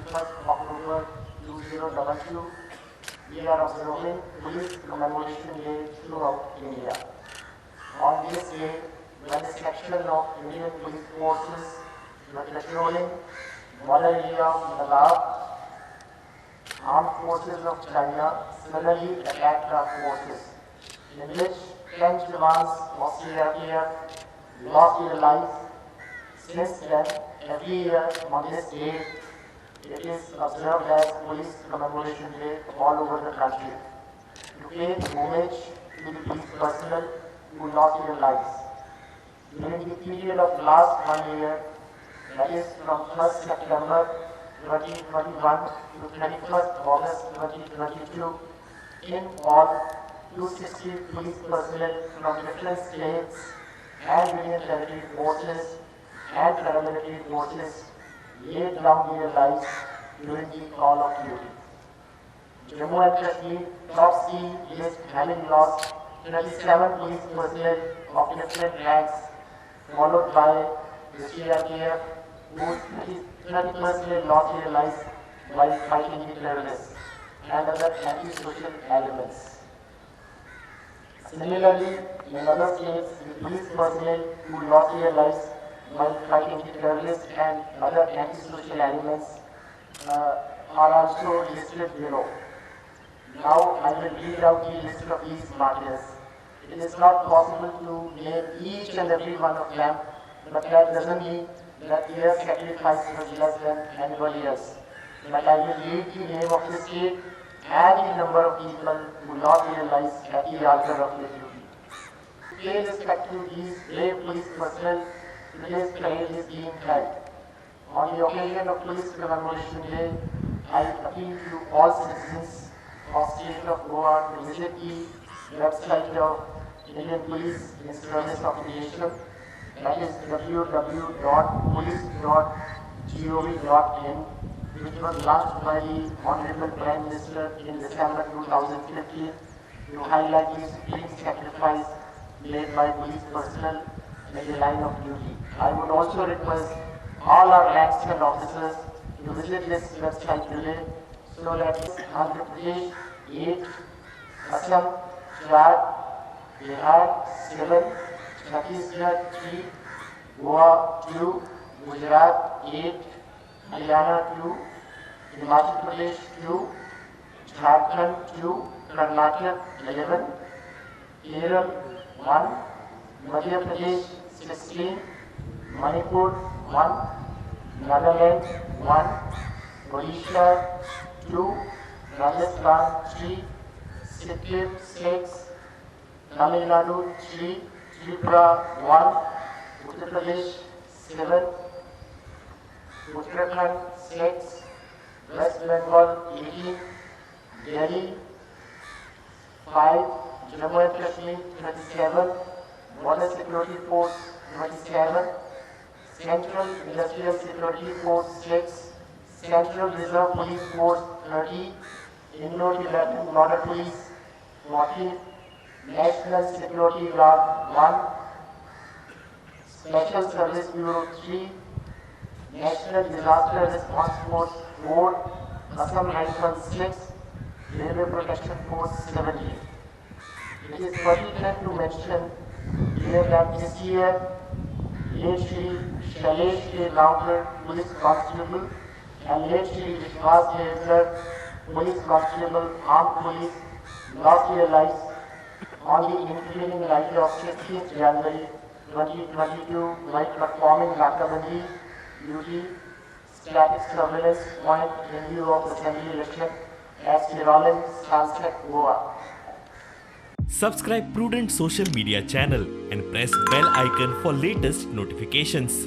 21st October 2022, we are observing Police Commemoration Day throughout India. On this day, when a section of Indian Police Forces were patrolling border area of Ladakh, armed forces of China suddenly attacked our forces, in which 10 jawans of CRPF lost their lives. Since then, every year on this day, it is observed as Police Commemoration Day all over the country to pay homage to the police personnel who lost their lives. During the period of last 1 year, that is from 1st September 2021 to 31st August 2022, in all, 260 police personnel from different states and Union Territory forces and paramilitary forces laid down their lives during the call of duty. Jammu and Kashmir tops the list, having lost 37 police personnel of different ranks, followed by the CRPF, whose 30 personnel lost their lives while fighting the terrorists and other anti-social elements. Similarly, in other states, the police personnel who lost their lives while fighting the terrorists and other anti-social elements are also listed below. Now I will read out the list of these martyrs. It is not possible to name each and every one of them, but that doesn't mean that their sacrifice was less than anybody else. But I will read the name of the state and the number of people who lost their lives at the altar of their duty. To pay respect to these brave police personnel, today's parade is being held. On the occasion of Police Commemoration Day, I appeal to all citizens of state of Goa to visit the website of Indian Police in service of the nation, that is www.police.gov.in, which was launched by the Honorable Prime Minister in December 2015 to highlight the supreme sacrifice made by police personnel in the line of duty. I would also request all our ranks and officers to visit this website today so that Andhra Pradesh 8, Assam 4, Bihar 7, Chhattisgarh 3, Goa 2, Gujarat 8, Haryana 2, Himachal Pradesh 2, Jharkhand 2, Karnataka 11, Kerala 1, Madhya Pradesh 16, Manipur 1, Nagaland 1, Odisha 2, Rajasthan 3, Sikkim 6, Tamil Nadu 3, Tripura 1, Uttar Pradesh 7, Uttarakhand 6, West Bengal 18, Delhi 5, Jammu and Kashmir 37, Border Security Force 27, Central Industrial Security Force 6, Central Reserve Police Force 30, Indo-Tibetan Border Police 14, National Security Guard 1, Special Service Bureau 3, National Disaster Response Force 4, Assam Rifles 6, Railway Protection Force 17. It is pertinent to mention here that this year, late Shri Shailesh K. Gaonkar, Police Constable, and late Shri Vishwas Devkar, Police Constable, Armed Police, lost their lives on the intervening night of 16th January 2022 while performing Nakabandi duty static surveillance point in view of assembly election at Sirolin, Sunset, Goa. Subscribe Prudent social media channel and press bell icon for latest notifications.